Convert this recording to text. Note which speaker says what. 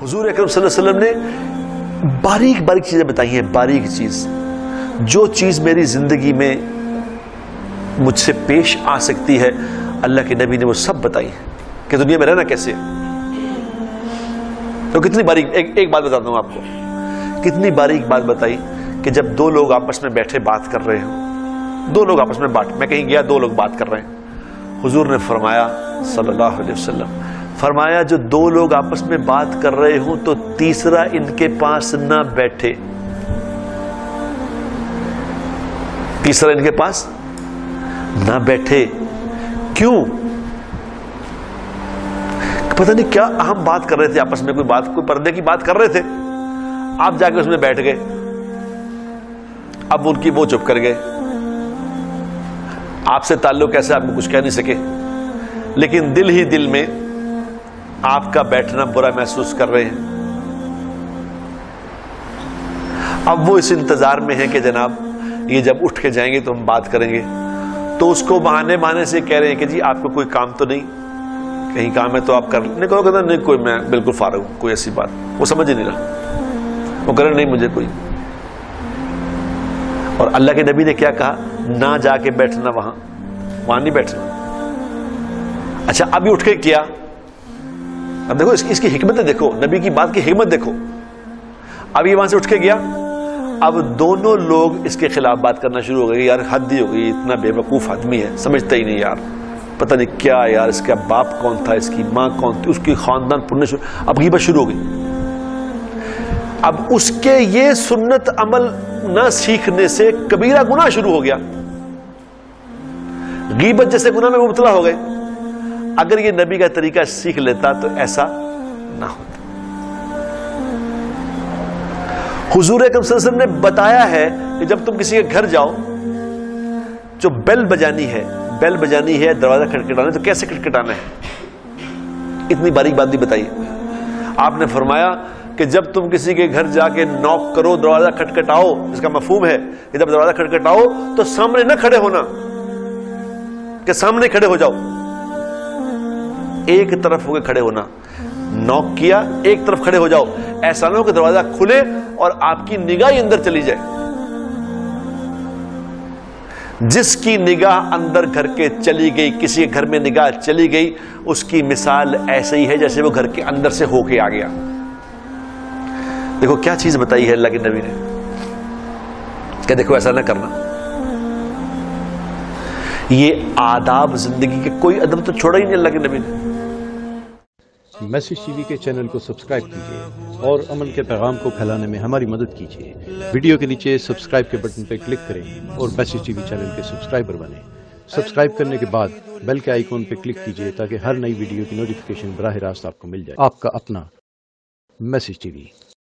Speaker 1: حضور اکرم صلی اللہ علیہ وسلم نے باریک باریک چیزیں بتائی ہیں، باریک چیز، جو چیز میری زندگی میں مجھ سے پیش آ سکتی ہے اللہ کے نبی نے وہ سب بتائی ہیں کہ دنیا میں رہنا کیسے ہے۔ تو کتنی باریک ایک بات بتاتا ہوں آپ کو، کتنی باریک بات بتائی کہ جب دو لوگ آپس میں بیٹھے بات کر رہے ہوں، دو لوگ آپس میں میں کہیں گیا، دو لوگ بات کر رہے ہیں، حضور نے فرمایا صلی اللہ علیہ وسلم، فرمایا جو دو لوگ آپس میں بات کر رہے ہوں تو تیسرا ان کے پاس نہ بیٹھے، تیسرا ان کے پاس نہ بیٹھے۔ کیوں؟ پتہ نہیں کیا اہم بات کر رہے تھے آپس میں، کوئی پردے کی بات کر رہے تھے، آپ جا کے اس میں بیٹھ گئے، اب ان کی وہ چپ کر گئے، آپ سے تعلق ایسے آپ کو کچھ کہہ نہیں سکے، لیکن دل ہی دل میں آپ کا بیٹھنا برا محسوس کر رہے ہیں۔ اب وہ اس انتظار میں ہے کہ جناب یہ جب اٹھ کے جائیں گے تو ہم بات کریں گے، تو اس کو بہانے سے کہہ رہے ہیں کہ جی آپ کو کوئی کام تو نہیں، کہیں کام ہے تو آپ کر لیں، کہتا نہیں کوئی، میں بالکل فارغ ہوں، کوئی ایسی بات، وہ سمجھ ہی نہیں رہا، وہ کہہ رہے نہیں مجھے کوئی۔ اور اللہ کے نبی نے کیا کہا؟ نہ جا کے بیٹھنا وہاں نہیں بیٹھنا۔ اچھا ابھی اٹھ کے کیا، اب دیکھو اس کی حکمت دیکھو، نبی کی بات کی حکمت دیکھو، اب یہ وہاں سے اٹھ کے گیا، اب دونوں لوگ اس کے خلاف بات کرنا شروع ہو گئے، یار حد ہی ہو گئی، اتنا بے وقوف آدمی ہے، سمجھتا ہی نہیں یار، پتہ نہیں کیا یار، اس کا باپ کون تھا، اس کی ماں کون تھی، اس کی خاندان پڑھنے شروع، اب غیبت شروع ہو گئی۔ اب اس کے یہ سنت عمل نہ سیکھنے سے کبیرہ گناہ شروع ہو گیا، غیبت جیسے گناہ میں مبتلا ہو گئے۔ اگر یہ نبی کا طریقہ سیکھ لیتا تو ایسا نہ ہوتا۔ حضور اکرم صلی اللہ علیہ وسلم نے بتایا ہے کہ جب تم کسی کے گھر جاؤ، جو بیل بجانی ہے، دروازہ کھٹکھٹانا ہے، تو کیسے کھٹکھٹانا ہے، اتنی باریک بات بھی بتائی۔ آپ نے فرمایا کہ جب تم کسی کے گھر جا کے نوک کرو، دروازہ کھٹکھٹاؤ، اس کا مفہوم ہے کہ جب دروازہ کھٹکھٹاؤ تو سامنے نہ کھڑے ہونا، کہ سامنے کھڑے ہو جاؤ، ایک طرف ہو کے کھڑے ہونا، نوک کیا ایک طرف کھڑے ہو جاؤ، ایسا نہ ہو کہ دروازہ کھلے اور آپ کی نگاہ اندر چلی جائے۔ جس کی نگاہ اندر گھر کے چلی گئی، کسی کے گھر میں نگاہ چلی گئی، اس کی مثال ایسے ہی ہے جیسے وہ گھر کے اندر سے ہو کے آ گیا۔ دیکھو کیا چیز بتائی ہے اللہ کے نبی نے، کہ دیکھو ایسا نہ کرنا۔ یہ آداب زندگی کے کوئی ادب تو چھوڑا ہی نہیں اللہ کے نبی نے۔
Speaker 2: میسج ٹی وی کے چینل کو سبسکرائب کیجیے اور عمل کے پیغام کو پھیلانے میں ہماری مدد کیجیے۔ ویڈیو کے نیچے سبسکرائب کے بٹن پر کلک کریں اور میسج ٹی وی چینل کے سبسکرائبر بنیں۔ سبسکرائب کرنے کے بعد بیل کے آئیکن پر کلک کیجیے تاکہ ہر نئی ویڈیو کی نوٹیفیکیشن براہ راست آپ کو مل جائے۔ آپ کا اپنا میسج ٹی وی۔